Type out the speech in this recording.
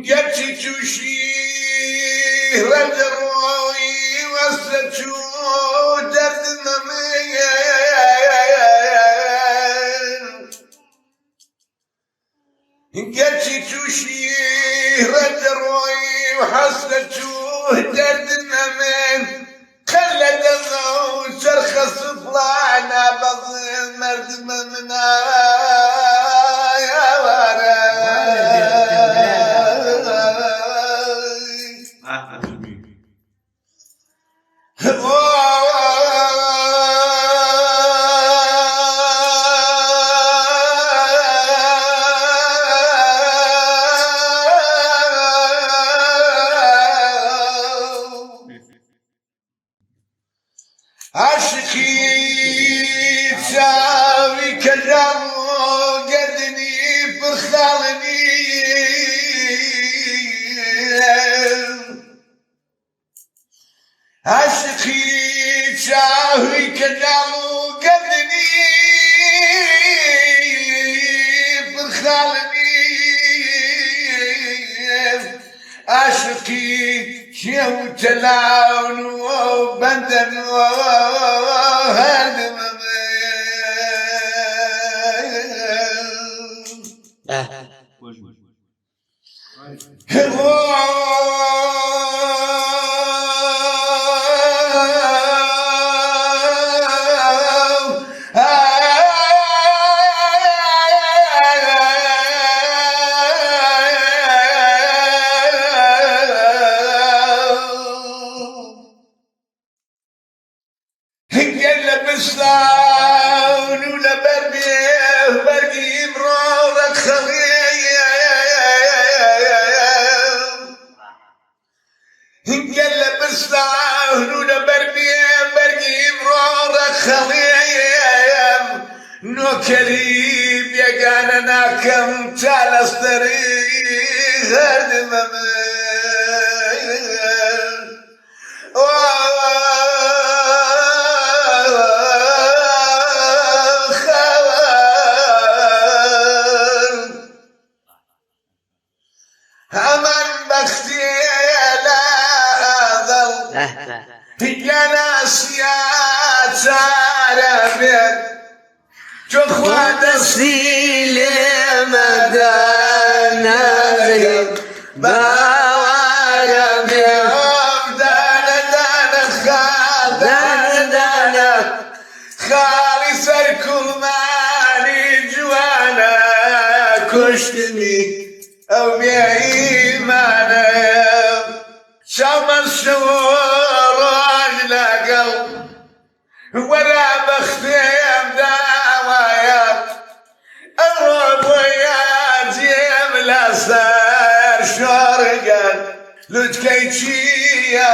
گرچی تووشی ڕەنجەڕۆی وەستە چوو دەردمەمەیە گەرچی تووشی ڕەنجەڕۆی وحەستە چوو دەردمەمێن قەل لە دەمە و چەرخە سوڵانە بەزم مەردمە منە عاشقی چاوی کەژاڵ گەردنی پڕخاڵنی عاشقی چاوی کەژاڵ گەردنی پڕخاڵنی عاشقی کێو تەلاون و بەندەن و گەر لە بستان و لە بەربێ بەرگی ئیمڕۆ ڕەخەڵێ گەر لە بستان و لە بەربێ بەرگی ئیمڕۆ ڕەخەڵێم نۆکەری بێگانە ناکەم تا لەستەری هەردمەمە هەمان بەختێ لە ئەدڵ یانە ئەسیا چارە بێت تۆ خوا دەستی لێمەدا نازێت باوارە بێ دانە دانە خاڵ دانە دانە خاڵی سەر کوڵمانی جوانە کوشتنی ئەو بێئیمانە چاومەن شەو ڕۆژ لەگەڵ وەرا بەختێم داوایە ئەوڕۆ بۆیە جێم لەسەر شۆڕگەن لوتکەی چییە